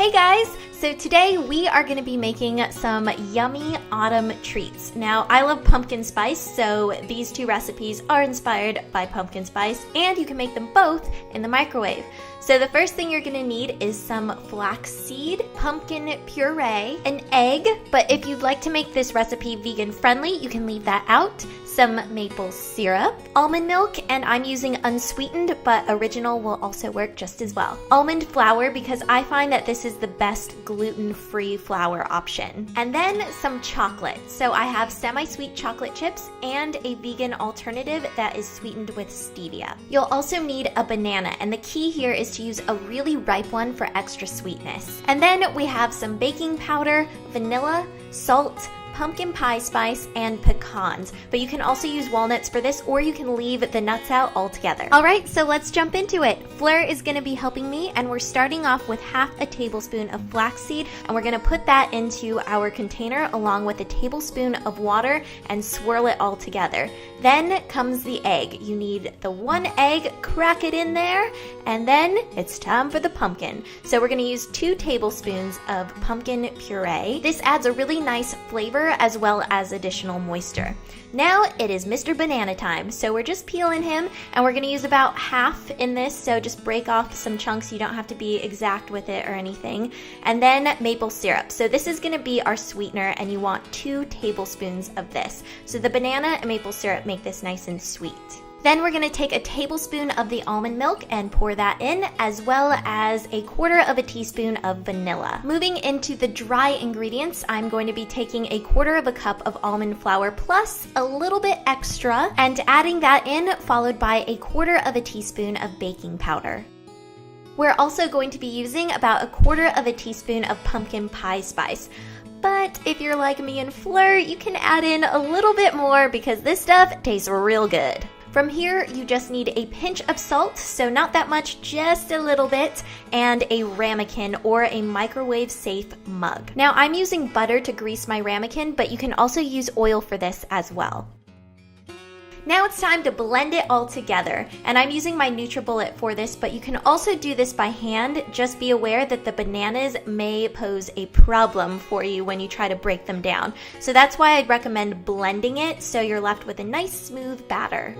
Hey guys! So today we are going to be making some yummy autumn treats. Now, I love pumpkin spice, so these two recipes are inspired by pumpkin spice, and you can make them both in the microwave. So the first thing you're going to need is some flaxseed, pumpkin puree, an egg, but if you'd like to make this recipe vegan friendly, you can leave that out, some maple syrup, almond milk, and I'm using unsweetened, but original will also work just as well. Almond flour, because I find that this is the best gluten-free flour option. And then some chocolate. So I have semi-sweet chocolate chips and a vegan alternative that is sweetened with stevia. You'll also need a banana, and the key here is to use a really ripe one for extra sweetness. And then we have some baking powder, vanilla, salt, pumpkin pie spice, and pecans. But you can also use walnuts for this, or you can leave the nuts out altogether. Alright, so let's jump into it. Fleur is going to be helping me, and we're starting off with half a tablespoon of flaxseed, and we're going to put that into our container along with a tablespoon of water and swirl it all together. Then comes the egg. You need the one egg, crack it in there, and then it's time for the pumpkin. So we're going to use 2 tablespoons of pumpkin puree. This adds a really nice flavor as well as additional moisture. Now it is Mr. Banana time, so we're just peeling him, and we're going to use about half in this, so just break off some chunks. You don't have to be exact with it or anything. And then maple syrup. So this is going to be our sweetener, and you want 2 tablespoons of this. So the banana and maple syrup make this nice and sweet. Then we're going to take a tablespoon of the almond milk and pour that in, as well as a 1/4 teaspoon of vanilla. Moving into the dry ingredients, I'm going to be taking a 1/4 cup of almond flour plus a little bit extra and adding that in, followed by a 1/4 teaspoon of baking powder. We're also going to be using about a 1/4 teaspoon of pumpkin pie spice. But if you're like me and Fleur, you can add in a little bit more because this stuff tastes real good. From here, you just need a pinch of salt, so not that much, just a little bit, and a ramekin or a microwave-safe mug. Now, I'm using butter to grease my ramekin, but you can also use oil for this as well. Now it's time to blend it all together, and I'm using my NutriBullet for this, but you can also do this by hand. Just be aware that the bananas may pose a problem for you when you try to break them down. So that's why I'd recommend blending it so you're left with a nice smooth batter.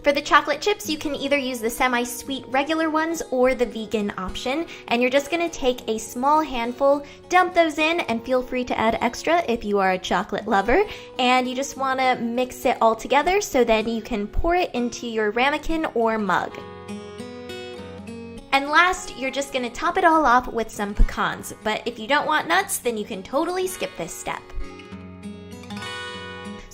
For the chocolate chips, you can either use the semi-sweet regular ones or the vegan option, and you're just going to take a small handful, dump those in, and feel free to add extra if you are a chocolate lover, and you just want to mix it all together so then you can pour it into your ramekin or mug. And last, you're just going to top it all off with some pecans, but if you don't want nuts, then you can totally skip this step.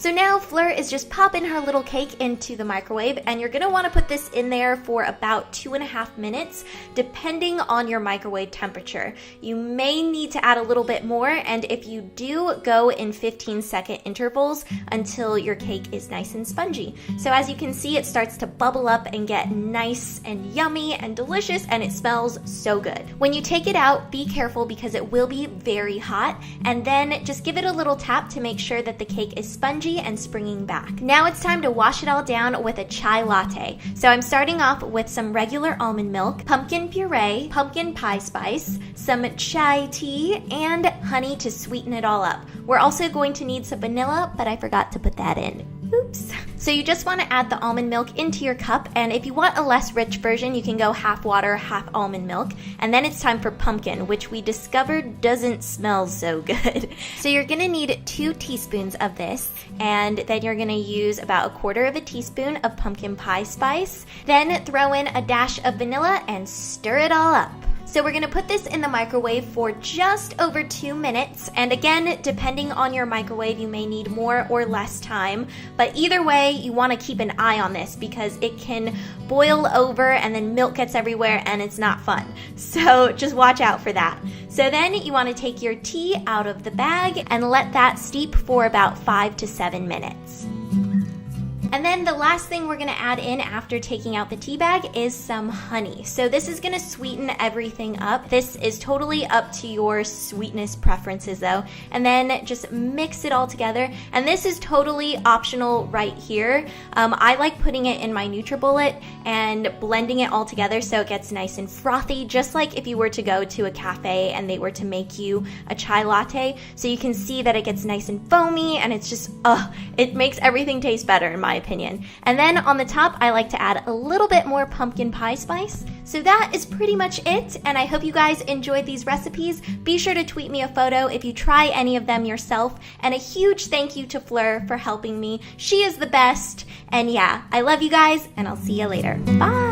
So now Fleur is just popping her little cake into the microwave, and you're going to want to put this in there for about 2.5 minutes, depending on your microwave temperature. You may need to add a little bit more, and if you do, go in 15-second intervals until your cake is nice and spongy. So as you can see, it starts to bubble up and get nice and yummy and delicious, and it smells so good. When you take it out, be careful because it will be very hot, and then just give it a little tap to make sure that the cake is spongy and springing back. Now it's time to wash it all down with a chai latte. So I'm starting off with some regular almond milk, pumpkin puree, pumpkin pie spice, some chai tea, and honey to sweeten it all up. We're also going to need some vanilla, but I forgot to put that in. Oops. So you just want to add the almond milk into your cup, and if you want a less rich version, you can go half water, half almond milk. And then it's time for pumpkin, which we discovered doesn't smell so good. So you're going to need 2 teaspoons of this, and then you're going to use about a 1/4 teaspoon of pumpkin pie spice. Then throw in a dash of vanilla and stir it all up. So we're going to put this in the microwave for just over 2 minutes, and again, depending on your microwave, you may need more or less time, but either way, you want to keep an eye on this because it can boil over and then milk gets everywhere and it's not fun. So just watch out for that. So then you want to take your tea out of the bag and let that steep for about 5 to 7 minutes. And And then the last thing we're gonna add in after taking out the tea bag is some honey. So this is gonna sweeten everything up. This is totally up to your sweetness preferences though. And then just mix it all together. And this is totally optional right here. I like putting it in my NutriBullet and blending it all together so it gets nice and frothy, just like if you were to go to a cafe and they were to make you a chai latte. So you can see that it gets nice and foamy, and it's just, it makes everything taste better in my opinion. And then on the top, I like to add a little bit more pumpkin pie spice. So that is pretty much it, and I hope you guys enjoyed these recipes. Be sure to tweet me a photo if you try any of them yourself, and a huge thank you to Fleur for helping me. She is the best, and yeah, I love you guys, and I'll see you later. Bye!